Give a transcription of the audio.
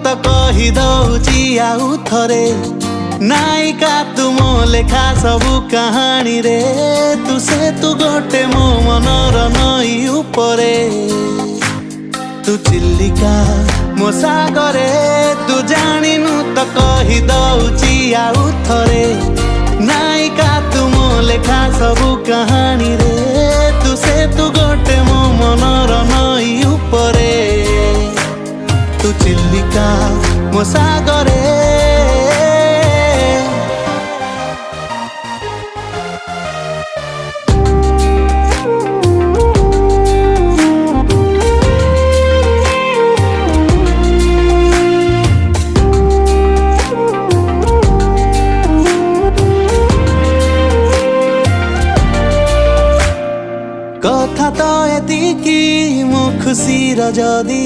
तो कही दौची आउ थरे नायिका तुम लेखा सबु कहानी रे तू से तू गोटे मो मनर नई उपरे तू चिल्लिका मो सागरे तू जानिनु तो कही दौची आउ थरे नायिका तुम लेखा सबु कहानी रे तू से तू गोटे मो मनर नई उपरे तू चिल्लिका मो सागरे कथा तो एतिकी मो खुशी जदी